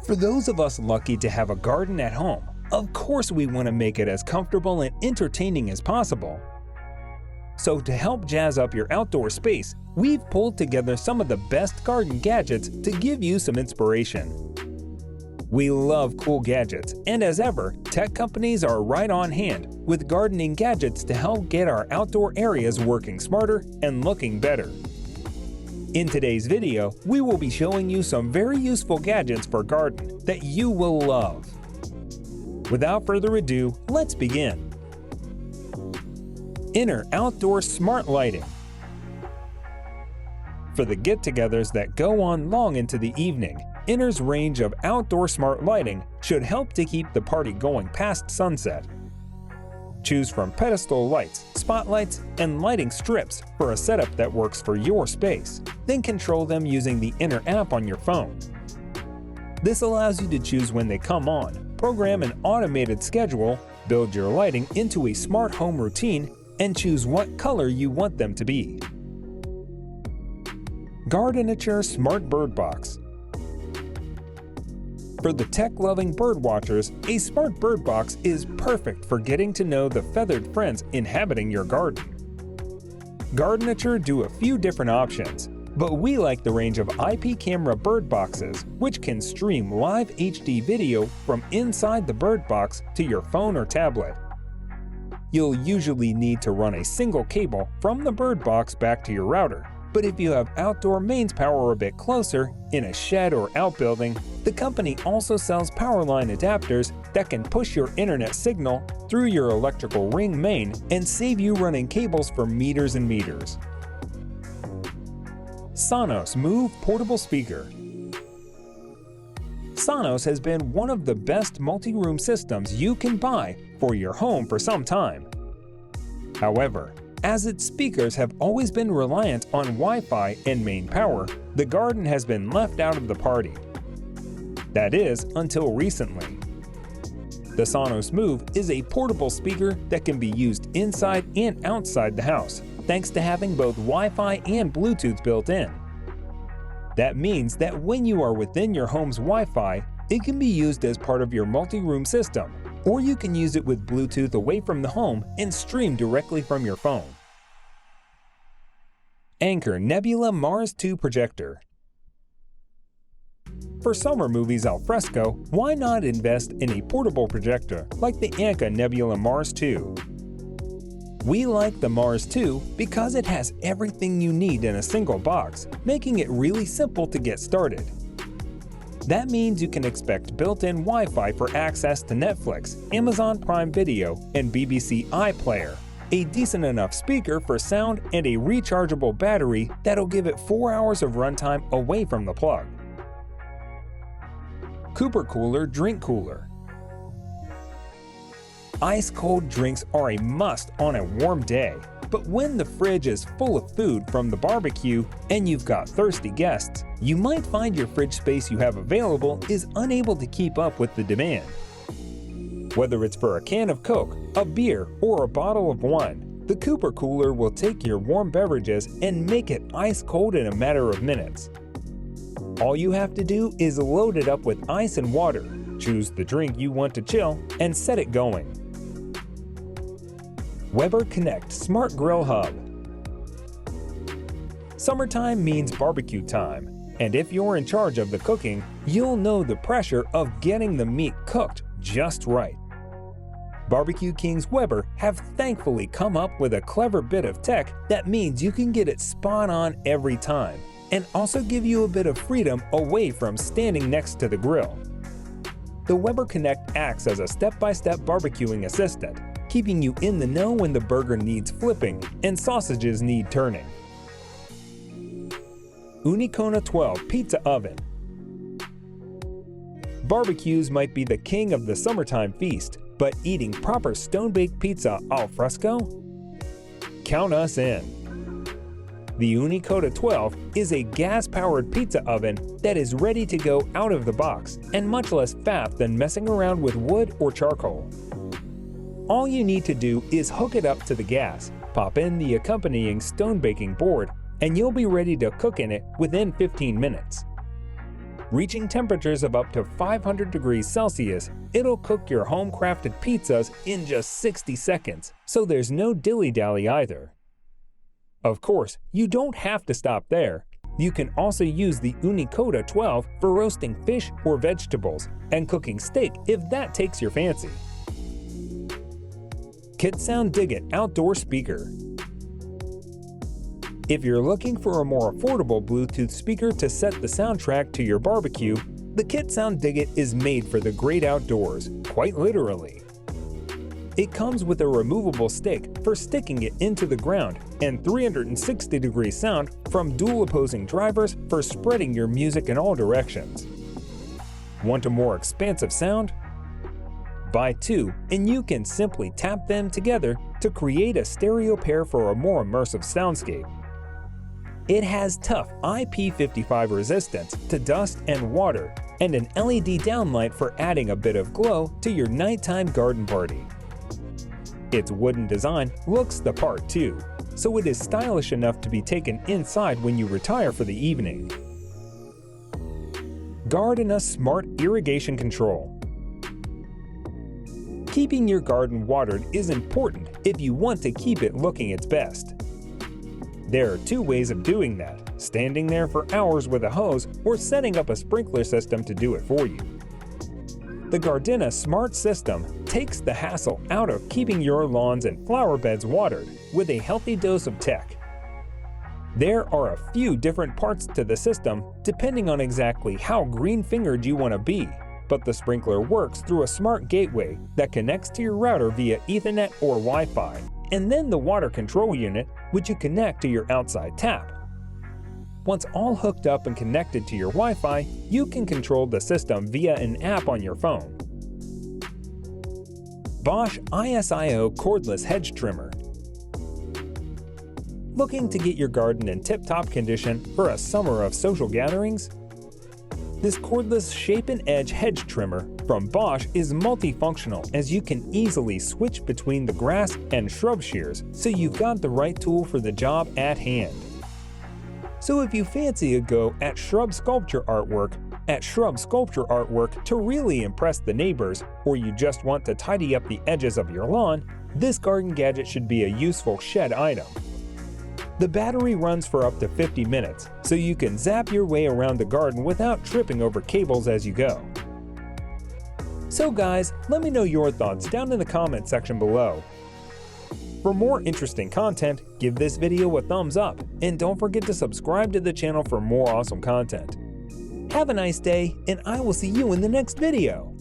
For those of us lucky to have a garden at home, of course we want to make it as comfortable and entertaining as possible. So to help jazz up your outdoor space, we've pulled together some of the best garden gadgets to give you some inspiration. We love cool gadgets, and as ever, tech companies are right on hand with gardening gadgets to help get our outdoor areas working smarter and looking better. In today's video, we will be showing you some very useful gadgets for garden that you will love. Without further ado, let's begin. Inner outdoor smart lighting. For the get-togethers that go on long into the evening, Inner's range of outdoor smart lighting should help to keep the party going past sunset. Choose from pedestal lights, spotlights, and lighting strips for a setup that works for your space. Then control them using the Inner app on your phone. This allows you to choose when they come on, program an automated schedule, build your lighting into a smart home routine, and choose what color you want them to be. Gardenature Smart Bird Box. For the tech-loving bird watchers, a smart bird box is perfect for getting to know the feathered friends inhabiting your garden. Gardenature do a few different options, but we like the range of IP camera bird boxes, which can stream live HD video from inside the bird box to your phone or tablet. You'll usually need to run a single cable from the bird box back to your router. But if you have outdoor mains power a bit closer, in a shed or outbuilding, the company also sells power line adapters that can push your internet signal through your electrical ring main and save you running cables for meters and meters. Sonos Move Portable Speaker. Sonos has been one of the best multi-room systems you can buy for your home for some time. However, as its speakers have always been reliant on Wi-Fi and main power, the garden has been left out of the party. That is, until recently. The Sonos Move is a portable speaker that can be used inside and outside the house, thanks to having both Wi-Fi and Bluetooth built in. That means that when you are within your home's Wi-Fi, it can be used as part of your multi-room system, or you can use it with Bluetooth away from the home and stream directly from your phone. Anker Nebula Mars 2 Projector. For summer movies al fresco, why not invest in a portable projector like the Anker Nebula Mars 2? We like the Mars 2 because it has everything you need in a single box, making it really simple to get started. That means you can expect built-in Wi-Fi for access to Netflix, Amazon Prime Video, and BBC iPlayer, a decent enough speaker for sound, and a rechargeable battery that'll give it 4 hours of runtime away from the plug. Cooper Cooler Drink Cooler. Ice-cold drinks are a must on a warm day, but when the fridge is full of food from the barbecue and you've got thirsty guests, you might find your fridge space you have available is unable to keep up with the demand. Whether it's for a can of Coke, a beer, or a bottle of wine, the Cooper Cooler will take your warm beverages and make it ice cold in a matter of minutes. All you have to do is load it up with ice and water, choose the drink you want to chill, and set it going. Weber Connect Smart Grill Hub. Summertime means barbecue time, and if you're in charge of the cooking, you'll know the pressure of getting the meat cooked just right. Barbecue Kings Weber have thankfully come up with a clever bit of tech that means you can get it spot on every time, and also give you a bit of freedom away from standing next to the grill. The Weber Connect acts as a step-by-step barbecuing assistant, keeping you in the know when the burger needs flipping and sausages need turning. Unikon 12 Pizza Oven. Barbecues might be the king of the summertime feast, but eating proper stone-baked pizza al fresco? Count us in. The Unikon 12 is a gas-powered pizza oven that is ready to go out of the box and much less faff than messing around with wood or charcoal. All you need to do is hook it up to the gas, pop in the accompanying stone baking board, and you'll be ready to cook in it within 15 minutes. Reaching temperatures of up to 500 degrees Celsius, it'll cook your home-crafted pizzas in just 60 seconds, so there's no dilly-dally either. Of course, you don't have to stop there. You can also use the Unikon 12 for roasting fish or vegetables and cooking steak if that takes your fancy. KitSound Dig-It Outdoor Speaker. If you're looking for a more affordable Bluetooth speaker to set the soundtrack to your barbecue, the KitSound Dig-It is made for the great outdoors, quite literally. It comes with a removable stick for sticking it into the ground and 360-degree sound from dual opposing drivers for spreading your music in all directions. Want a more expansive sound? Buy two and you can simply tap them together to create a stereo pair for a more immersive soundscape. It has tough IP55 resistance to dust and water and an LED downlight for adding a bit of glow to your nighttime garden party. Its wooden design looks the part too, so it is stylish enough to be taken inside when you retire for the evening. Gardenature Smart Irrigation Control. Keeping your garden watered is important if you want to keep it looking its best. There are two ways of doing that: standing there for hours with a hose or setting up a sprinkler system to do it for you. The Gardenature Smart System takes the hassle out of keeping your lawns and flower beds watered with a healthy dose of tech. There are a few different parts to the system depending on exactly how green-fingered you want to be, but the sprinkler works through a smart gateway that connects to your router via Ethernet or Wi-Fi, and then the water control unit, which you connect to your outside tap. Once all hooked up and connected to your Wi-Fi, you can control the system via an app on your phone. Bosch Isio Cordless Hedge Trimmer. Looking to get your garden in tip-top condition for a summer of social gatherings? This cordless shape and edge hedge trimmer from Bosch is multifunctional, as you can easily switch between the grass and shrub shears, so you've got the right tool for the job at hand. So if you fancy a go at shrub sculpture artwork to really impress the neighbors, or you just want to tidy up the edges of your lawn, this garden gadget should be a useful shed item. The battery runs for up to 50 minutes, so you can zap your way around the garden without tripping over cables as you go. So guys, let me know your thoughts down in the comment section below. For more interesting content, give this video a thumbs up, and don't forget to subscribe to the channel for more awesome content. Have a nice day, and I will see you in the next video.